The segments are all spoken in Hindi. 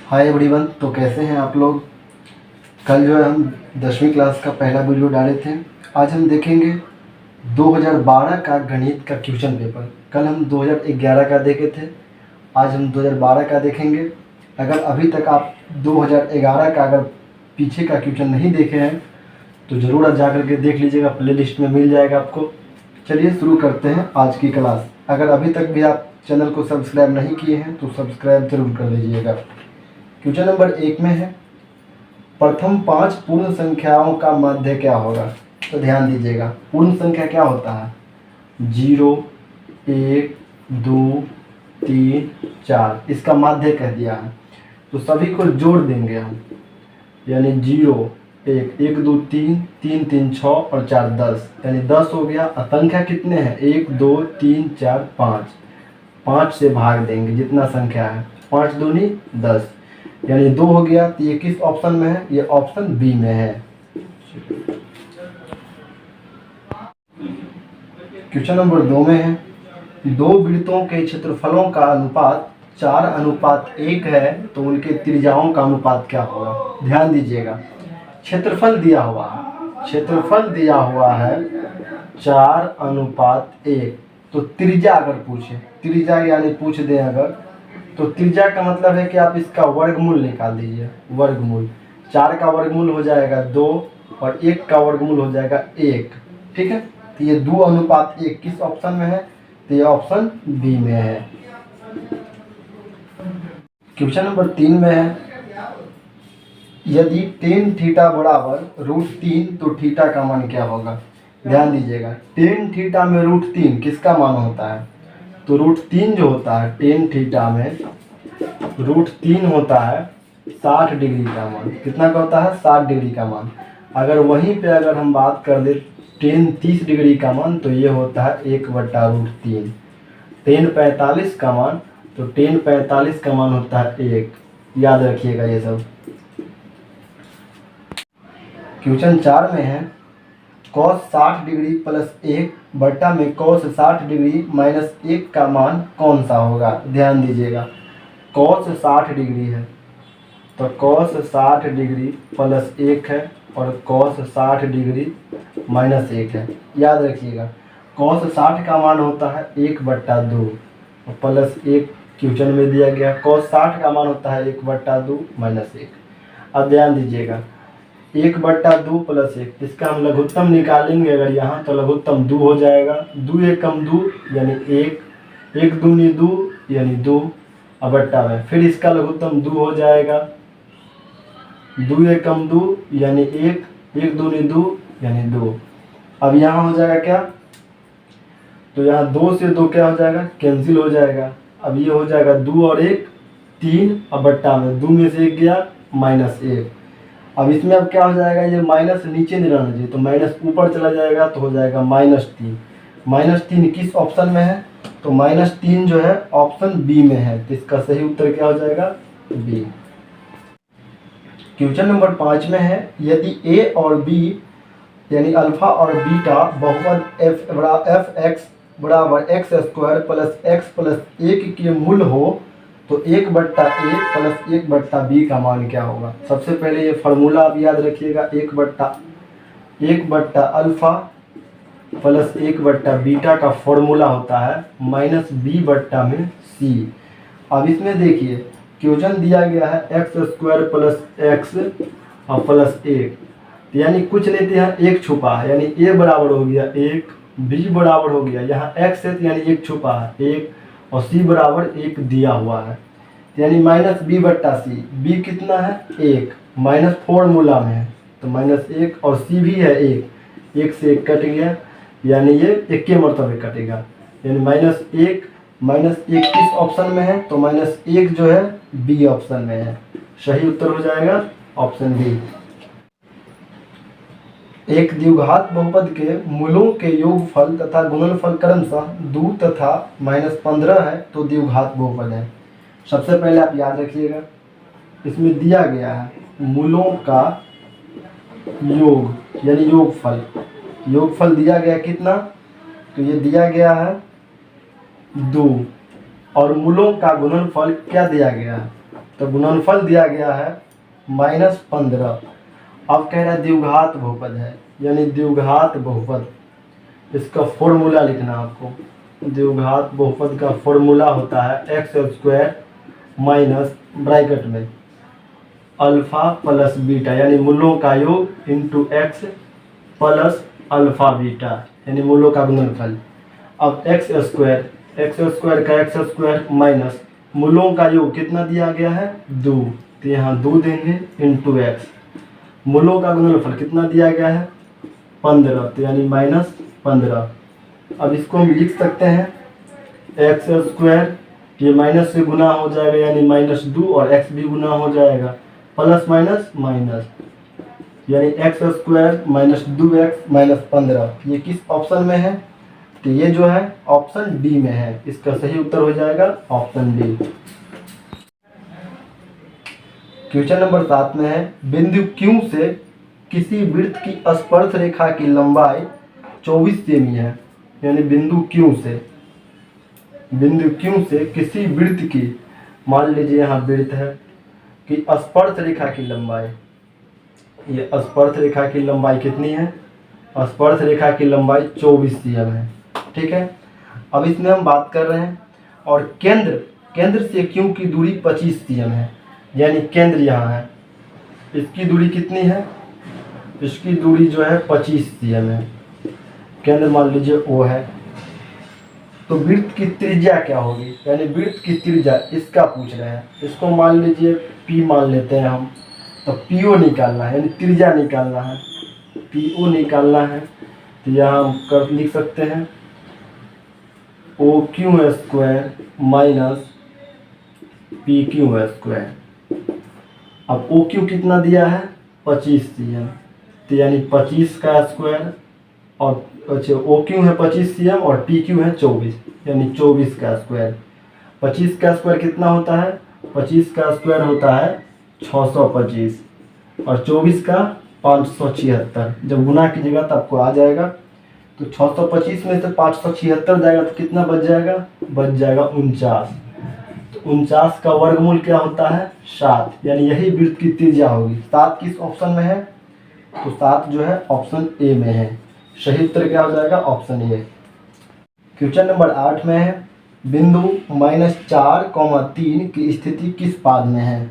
Hi everyone. तो कैसे हैं आप लोग। कल जो है हम 10वीं क्लास का पहला वीडियो डाले थे। आज हम देखेंगे 2012 का गणित का क्वेश्चन पेपर। कल हम 2011 का देखे थे, आज हम 2012 का देखेंगे। अगर अभी तक आप 2011 का अगर पीछे का क्वेश्चन नहीं देखे हैं तो ज़रूर जा कर के देख लीजिएगा, प्लेलिस्ट में मिल जाएगा आपको। चलिए शुरू करते हैं आज की क्लास। अगर अभी तक भी आप चैनल को सब्सक्राइब नहीं किए हैं तो सब्सक्राइब जरूर कर लीजिएगा। क्वेश्चन नंबर 1 में है, प्रथम 5 पूर्ण संख्याओं का माध्य क्या होगा। तो ध्यान दीजिएगा, पूर्ण संख्या क्या होता है? 0, 1, 2, 3, 4, इसका माध्य कह दिया है। तो सभी को जोड़ देंगे हम, यानी 0, 1, 1, 2, 3, 3, 3, 6 और 4, 10, यानी 10 हो गया। संख्या कितने हैं? 1, 2, 3, 4, 5। 5 से भाग देंगे जितना संख्या है, 5 दूनी 10, यानी 2 हो गया। तो ये किस ऑप्शन में है? ये ऑप्शन बी में है। क्वेश्चन नंबर 2 में है, दो वृत्तों के क्षेत्रफलों का अनुपात 4:1 है तो उनके त्रिज्याओं का अनुपात क्या होगा। ध्यान दीजिएगा, क्षेत्रफल दिया हुआ है, क्षेत्रफल दिया हुआ है 4:1। तो त्रिज्या अगर पूछे, त्रिज्या यानी पूछ दें अगर, तो त्रिज्या का मतलब है कि आप इसका वर्गमूल निकाल दीजिए। वर्गमूल 4 का वर्गमूल हो जाएगा 2 और 1 का वर्गमूल हो जाएगा 1। ठीक है, तो ये 2:1 किस ऑप्शन में है? तो ये ऑप्शन बी में है। क्वेश्चन नंबर 3 में है, यदि tan थीटा बराबर √3 तो थीटा का मान क्या होगा। ध्यान दीजिएगा, tan थीटा में √3 किसका मान होता है? तो √3 जो होता है tan थीटा में √3 होता है 60 डिग्री का मान। कितना का होता है? 60 डिग्री का मान। अगर वहीं पे अगर हम बात कर दे tan 30 डिग्री का मान, तो ये होता है 1/√3। tan 45 का मान, तो tan 45 का मान होता है 1। याद रखिएगा ये सब। क्वेश्चन 4 में है, cos 60 डिग्री प्लस 1 बट्टा में cos 60 डिग्री माइनस 1 का मान कौन सा होगा। ध्यान दीजिएगा, cos 60 डिग्री है तो cos 60 डिग्री प्लस 1 है और cos 60 डिग्री माइनस 1 है। याद रखिएगा, cos 60 का मान होता है 1/2 और प्लस 1 क्वेश्चन में दिया गया। cos 60 का मान होता है 1/2 माइनस 1। अब ध्यान दीजिएगा, 1/2 प्लस 1, इसका हम लघुत्तम निकालेंगे अगर यहाँ, तो लघुत्तम 2 हो जाएगा। 2 एकम 2 यानी 1, 1 दूनी 2 यानी 2 और बट्टा में फिर इसका लघुत्तम 2 हो जाएगा। 2 एकम 2 यानी 1, 1 दूनी 2 यानी 2। अब यहाँ हो जाएगा क्या? तो यहाँ 2 से 2 क्या हो जाएगा? कैंसिल हो जाएगा। अब ये हो जाएगा 2 और 1 3 और बट्टा में 2 में से 1 गया -1। अब इसमें अब क्या हो जाएगा? ये माइनस नीचे नहीं रहना चाहिए, तो माइनस ऊपर चला जाएगा तो हो जाएगा -3। -3 किस ऑप्शन में है? तो -3 जो है ऑप्शन बी में है। तो इसका सही उत्तर क्या हो जाएगा? बी। क्वेश्चन नंबर 5 में है, यदि ए और बी यानी अल्फा और बीटा बहुपद f(x) बराबर x² प्लस x प्लस 1 के मूल हो तो 1/a प्लस 1/b का मान क्या होगा। सबसे पहले ये फार्मूला आप याद रखिएगा, 1/1 अल्फा प्लस 1/बीटा का फॉर्मूला होता है -b/c। अब इसमें देखिए, क्वेश्चन दिया गया है x² प्लस x और प्लस 1, यानी कुछ नहीं दिया, 1 छुपा है, यानी a बराबर हो गया 1, b बराबर हो गया, यहाँ x है तो यानी 1 छुपा है 1 और c बराबर 1 दिया हुआ है, यानी -b/c। b कितना है? 1, माइनस फॉर्मूला में है तो -1 और c भी है 1, 1 से 1 कट गया, यानी ये 1 के मरतबे कटेगा, यानी -1 किस ऑप्शन में है? तो -1 जो है बी ऑप्शन में है। सही उत्तर हो जाएगा ऑप्शन बी। एक द्विघात बहुपद के मूलों के योगफल तथा गुणनफल क्रमशः 2 तथा -15 है तो द्विघात बहुपद है। सबसे पहले आप याद रखिएगा, इसमें दिया गया है मूलों का योग यानी योगफल। योगफल दिया गया कितना? तो ये दिया गया है 2 और मूलों का गुणनफल क्या दिया गया है? तो गुणनफल दिया गया है -15। अब कह रहा है द्विघात बहुपद है, यानी द्विघात बहुपद, इसका फॉर्मूला लिखना आपको। द्विघात बहुपद का फॉर्मूला होता है x² माइनस ब्रैकेट में अल्फा प्लस बीटा, यानी मूलों का योग into x plus alpha beta, यानी मूलों का गुणनफल। अब x² का x² माइनस मूलों का योग कितना दिया गया है 2, तो यहाँ 2 देंगे इंटू x। मूलों का गुणनफल कितना दिया गया है 15, तो यानी -15। अब इसको हम लिख सकते हैं x², ये माइनस से गुना हो जाएगा यानी -2, और x भी गुना हो जाएगा, प्लस माइनस माइनस, यानी x² माइनस 2x माइनस 15। ये किस ऑप्शन में है? तो ये जो है ऑप्शन डी में है। इसका सही उत्तर हो जाएगा ऑप्शन डी। क्वेश्चन नंबर 7 में है बिंदु Q से किसी वृत्त की स्पर्श रेखा की लंबाई 24 सेमी है, यानी बिंदु Q से किसी वृत्त की, मान लीजिए यहाँ वृत्त है कि स्पर्श रेखा की लंबाई, ये स्पर्श रेखा की लंबाई कितनी है? स्पर्श रेखा की लंबाई 24 cm है। ठीक है, अब इसमें हम बात कर रहे हैं, और केंद्र से Q की दूरी 25 cm है, यानी केंद्र यहाँ है, इसकी दूरी कितनी है? इसकी दूरी जो है 25 cm है। केंद्र मान लीजिए O है, तो वृत्त की त्रिज्या क्या होगी? यानी वृत्त की त्रिज्या इसका पूछ रहे हैं, इसको मान लीजिए P मान लेते हैं हम, तो PO निकालना है, यानी त्रिज्या निकालना है, PO निकालना है। तो यहाँ हम लिख सकते हैं OQ² माइनस PQ²। अब OQ कितना दिया है 25 cm, तो यानी 25 का स्क्वायर, और अच्छा OQ है 25 cm और PQ है 24, यानी 24 का स्क्वायर। 25 का स्क्वायर कितना होता है? 25 का स्क्वायर होता है 625, और 24 का 576। जब गुना कीजिएगा तो आपको आ जाएगा, तो 625 में से 576 जाएगा तो कितना बच जाएगा? बच जाएगा 49। तो 49 का वर्गमूल क्या होता है? 7, यानी यही वृत्त की त्रिज्या होगी। 7 किस ऑप्शन में है? तो 7 जो है ऑप्शन ए में है। सही उत्तर क्या हो जाएगा? Option A. क्वेश्चन नंबर 8 में है बिंदु -4,3 की स्थिति किस पाद में है?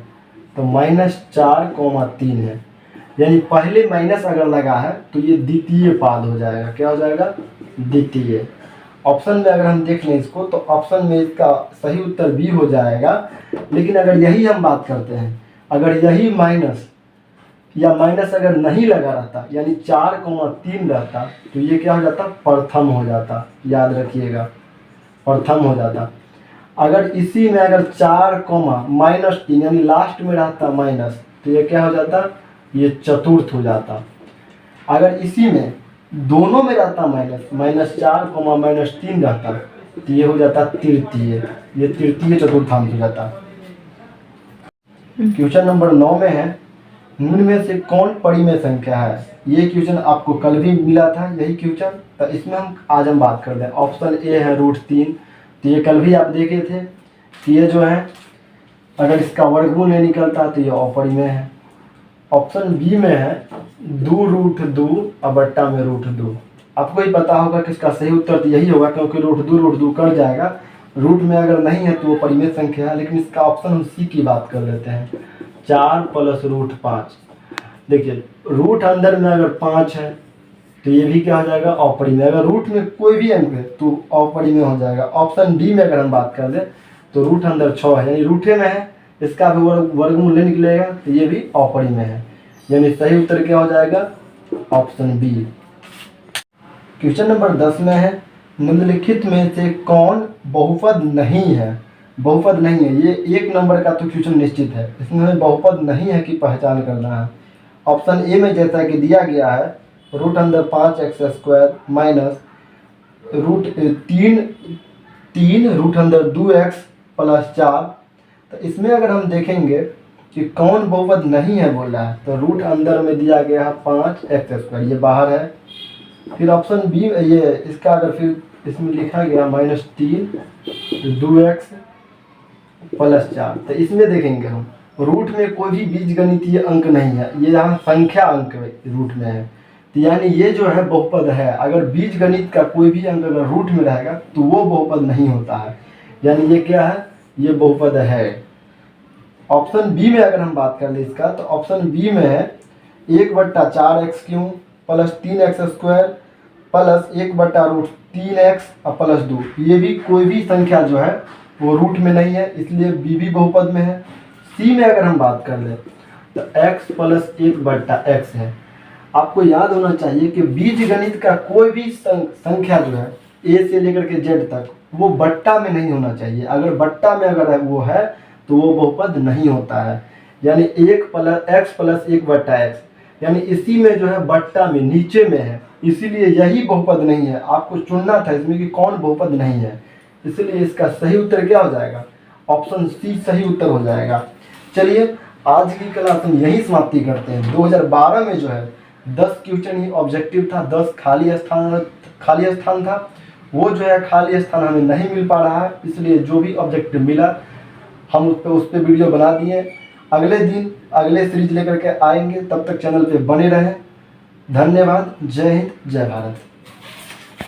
तो -4,3 है, यानी पहले माइनस अगर लगा है तो ये द्वितीय पाद हो जाएगा। क्या हो जाएगा? द्वितीय। ऑप्शन में अगर हम देख लें इसको, तो ऑप्शन में इसका सही उत्तर बी हो जाएगा। लेकिन अगर यही हम बात करते हैं, अगर यही माइनस या माइनस अगर नहीं लगा रहता, यानी 4,3 रहता, तो ये क्या हो जाता? प्रथम हो जाता। याद रखिएगा, प्रथम हो जाता। अगर इसी में अगर 4,-3 यानी लास्ट में रहता माइनस, तो ये क्या हो जाता? ये चतुर्थ हो जाता। अगर इसी में दोनों में रहता -4,-3 रहता, तो ये हो जाता तृतीय। ये तृतीय चतुर्थांश हो जाता। क्वेश्चन नंबर 9 में है निम्न में से कौन परिमेय संख्या है? ये क्वेश्चन आपको कल भी मिला था, यही क्वेश्चन, तो इसमें आज हम बात कर दें। ऑप्शन ए है √3, तो ये कल भी आप देखे थे कि ये जो है अगर इसका वर्गमूल नहीं निकलता तो ये अपरिमेय है। ऑप्शन बी में है 2√2 और बट्टा में √2। आपको ही पता होगा कि इसका सही उत्तर तो यही होगा, क्योंकि √2 कट जाएगा, रूट में अगर नहीं है तो वो परिमेय संख्या है। लेकिन इसका ऑप्शन हम सी की बात कर लेते हैं, 4 + √5। देखिए रूट अंदर में अगर 5 है तो ये भी क्या हो जाएगा? अपरिमेय। अगर रूट में कोई भी अंक है तो अपरिमेय हो जाएगा। ऑप्शन डी में अगर हम बात कर लें तो रूट अंदर 6 है, यानी रूठे में है, इसका भी वर्गमूल नहीं निकलेगा, तो ये भी अपरिमेय है। यानी सही उत्तर क्या हो जाएगा? Option B. क्वेश्चन नंबर 10 में है निम्नलिखित में से कौन बहुपद नहीं है? बहुपद नहीं है, ये 1 नंबर का तो क्वेश्चन निश्चित है, इसमें बहुपद नहीं है की पहचान करना है। ऑप्शन ए में जैसा कि दिया गया है √5x² माइनस √3 √2x + 4। तो इसमें अगर हम देखेंगे कि कौन बहुपद नहीं है बोल रहा है, तो रूट अंदर में दिया गया है 5x², ये बाहर है। फिर ऑप्शन बी ये इसका अगर फिर इसमें लिखा गया -3 2x + 4, तो इसमें देखेंगे हम रूट में कोई भी बीजगणितीय अंक नहीं है, ये यहाँ संख्या अंक रूट में है, तो यानी ये जो है बहुपद है। अगर बीजगणित का कोई भी अंक अगर रूट में रहेगा तो वो बहुपद नहीं होता है, यानी ये क्या है, ये बहुपद है। ऑप्शन बी में अगर हम बात कर ले इसका, तो ऑप्शन बी में है 1/4x³ plus 3x² plus 1/√3x और प्लस 2। ये भी कोई भी संख्या जो है वो रूट में नहीं है, इसलिए बी भी बहुपद में है। सी में अगर हम बात कर ले तो x प्लस 1/x है। आपको याद होना चाहिए कि बीजगणित का कोई भी संख्या जो है a से लेकर के z तक वो बट्टा में नहीं होना चाहिए। अगर बट्टा में अगर वो है तो वो बहुपद नहीं होता है, यानी 1 प्लस 1/x, यानी इसी में जो है बट्टा में नीचे में है, इसीलिए यही बहुपद नहीं है। आपको चुनना था इसमें कि कौन बहुपद नहीं है, इसलिए इसका सही उत्तर क्या हो जाएगा, ऑप्शन सी सही उत्तर हो जाएगा। चलिए आज की क्लास हम यही समाप्ति करते हैं। 2012 में जो है 10 क्वेश्चन ही ऑब्जेक्टिव था, 10 खाली स्थान था। वो जो है खाली स्थान हमें नहीं मिल पा रहा है, इसलिए जो भी ऑब्जेक्टिव मिला हम उस पर वीडियो बना दिए। अगले दिन अगले सीरीज लेकर के आएंगे, तब तक चैनल पे बने रहें। धन्यवाद। जय हिंद, जय भारत।